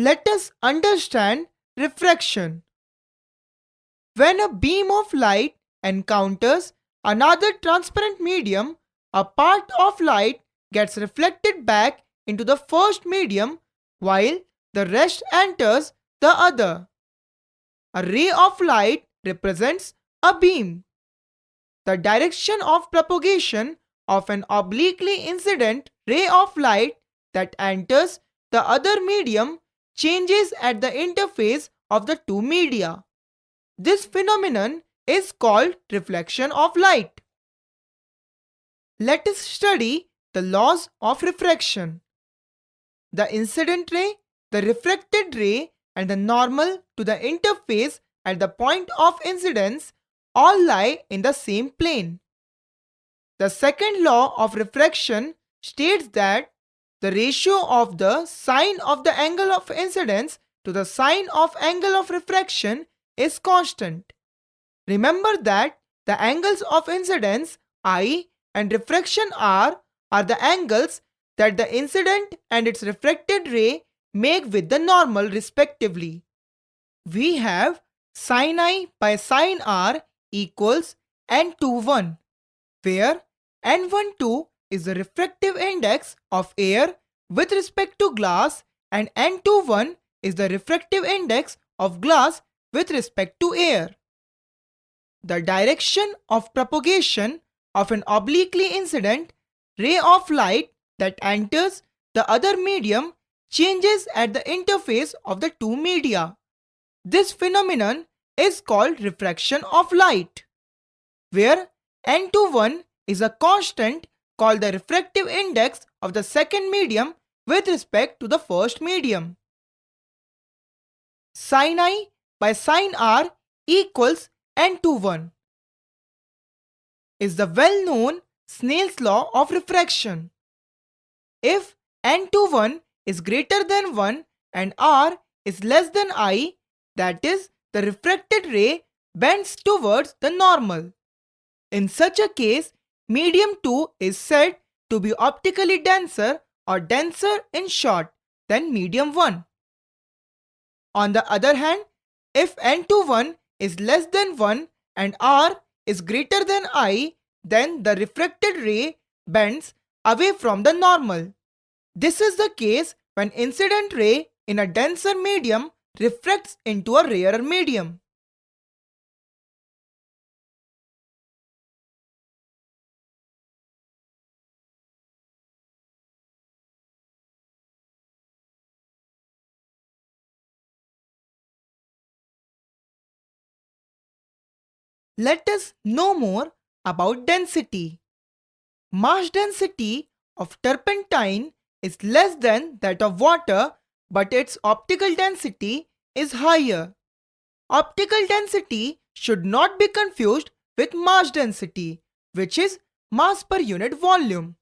Let us understand refraction. When a beam of light encounters another transparent medium, a part of light gets reflected back into the first medium while the rest enters the other. A ray of light represents a beam. The direction of propagation of an obliquely incident ray of light that enters the other medium changes at the interface of the two media. This phenomenon is called reflection of light. Let us study the laws of refraction. The incident ray, the refracted ray, and the normal to the interface at the point of incidence all lie in the same plane. The second law of refraction states that the ratio of the sine of the angle of incidence to the sine of angle of refraction is constant. Remember that the angles of incidence I and refraction R are the angles that the incident and its refracted ray make with the normal respectively. We have sin I by sin R equals n21, where n12 is the refractive index of air with respect to glass and n21 is the refractive index of glass with respect to air. The direction of propagation of an obliquely incident ray of light that enters the other medium changes at the interface of the two media. This phenomenon is called refraction of light, where n21 is a constant called the refractive index of the second medium with respect to the first medium. Sin I by sin R equals n21 is the well-known Snell's law of refraction. If n21 is greater than 1 and R is less than I, that is, the refracted ray bends towards the normal. In such a case, medium 2 is said to be optically denser or denser in short than medium 1. On the other hand, if n21 is less than 1 and R is greater than I, then the refracted ray bends away from the normal. This is the case when incident ray in a denser medium refracts into a rarer medium. Let us know more about density. Mass density of turpentine is less than that of water, but its optical density is higher. Optical density should not be confused with mass density, which is mass per unit volume.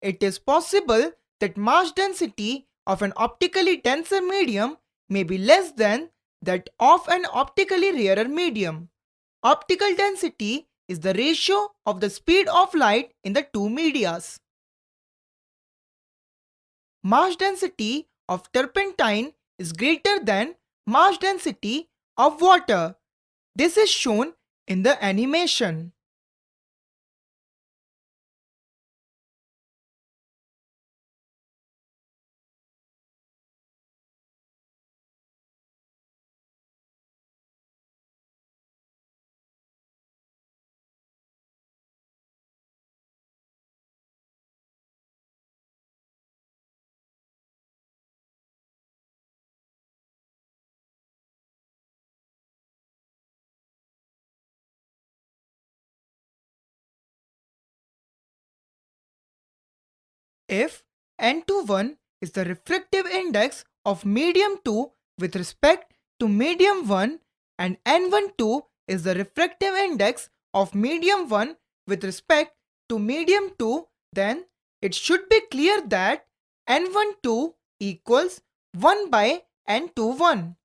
It is possible that mass density of an optically denser medium may be less than that of an optically rarer medium. Optical density is the ratio of the speed of light in the two medias. Mass density of turpentine is greater than mass density of water. This is shown in the animation. If n21 is the refractive index of medium 2 with respect to medium 1 and n12 is the refractive index of medium 1 with respect to medium 2, then it should be clear that n12 equals 1 by n21.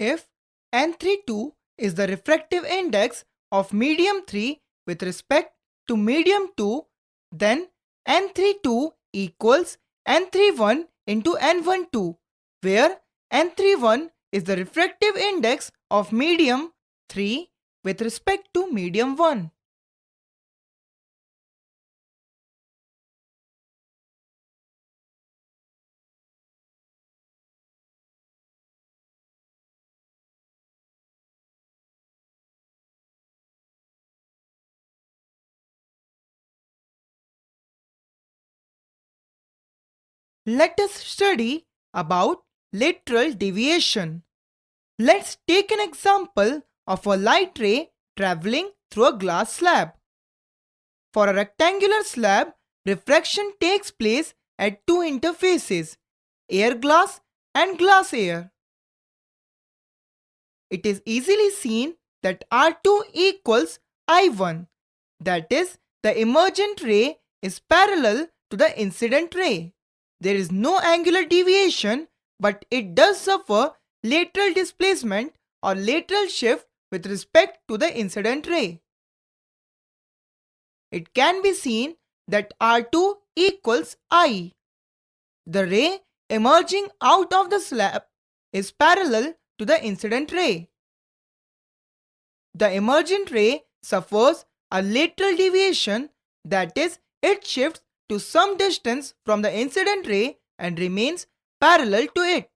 If N32 is the refractive index of medium 3 with respect to medium 2, then N32 equals N31 into N12, where N31 is the refractive index of medium 3 with respect to medium 1. Let us study about lateral deviation. Let's take an example of a light ray traveling through a glass slab. For a rectangular slab, refraction takes place at two interfaces, air glass and glass air. It is easily seen that R2 equals I1, that is, the emergent ray is parallel to the incident ray. There is no angular deviation, but it does suffer lateral displacement or lateral shift with respect to the incident ray. It can be seen that R2 equals I. The ray emerging out of the slab is parallel to the incident ray. The emergent ray suffers a lateral deviation, that is, it shifts to some distance from the incident ray and remains parallel to it.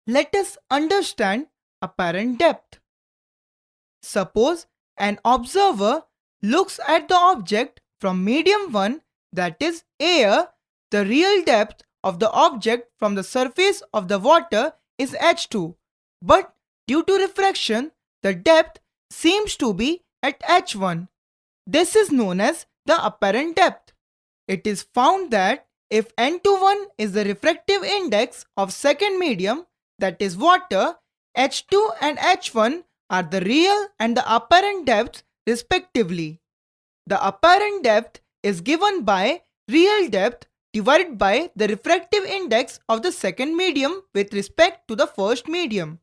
Let us understand apparent depth. Suppose an observer looks at the object from medium 1, that is air. The real depth of the object from the surface of the water is h2, but due to refraction, the depth seems to be at h1. This is known as the apparent depth. It is found that if N21 is the refractive index of second medium, that is water, H2 and H1 are the real and the apparent depths respectively. The apparent depth is given by real depth divided by the refractive index of the second medium with respect to the first medium.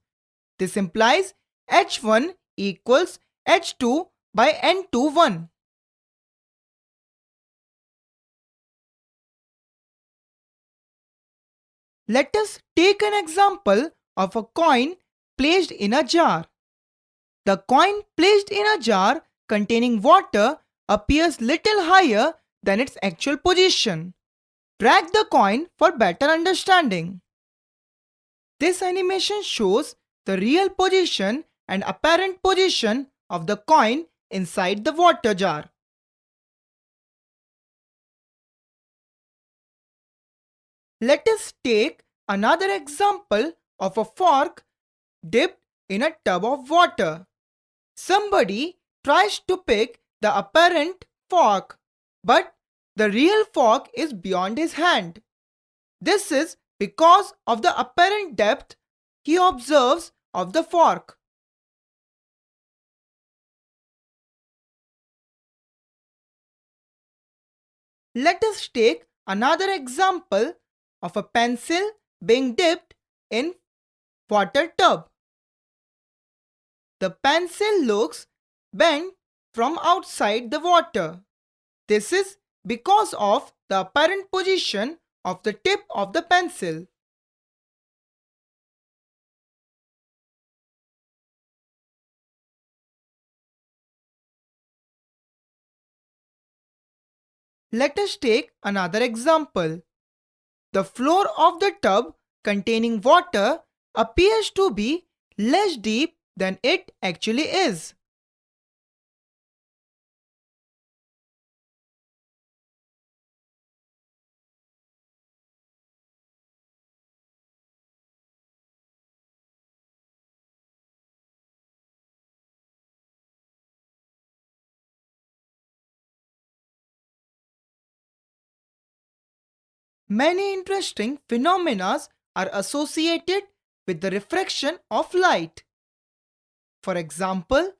This implies H1 equals H2 by N21. Let us take an example of a coin placed in a jar. The coin placed in a jar containing water appears little higher than its actual position. Drag the coin for better understanding. This animation shows the real position and apparent position of the coin inside the water jar. Let us take another example of a fork dipped in a tub of water. Somebody tries to pick the apparent fork, but the real fork is beyond his hand. This is because of the apparent depth he observes of the fork. Let us take another example of a pencil being dipped in water tub. The pencil looks bent from outside the water. This is because of the apparent position of the tip of the pencil. Let us take another example. The floor of the tub containing water appears to be less deep than it actually is. Many interesting phenomena are associated with the refraction of light. For example,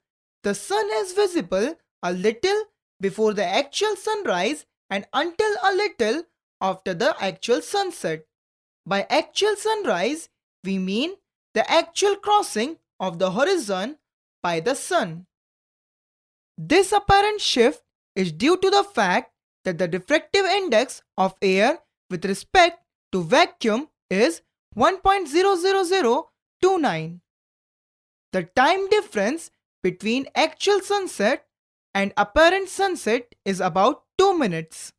the sun is visible a little before the actual sunrise and until a little after the actual sunset. By actual sunrise, we mean the actual crossing of the horizon by the sun. This apparent shift is due to the fact that the diffractive index of air with respect to vacuum is 1.00029. The time difference between actual sunset and apparent sunset is about 2 minutes.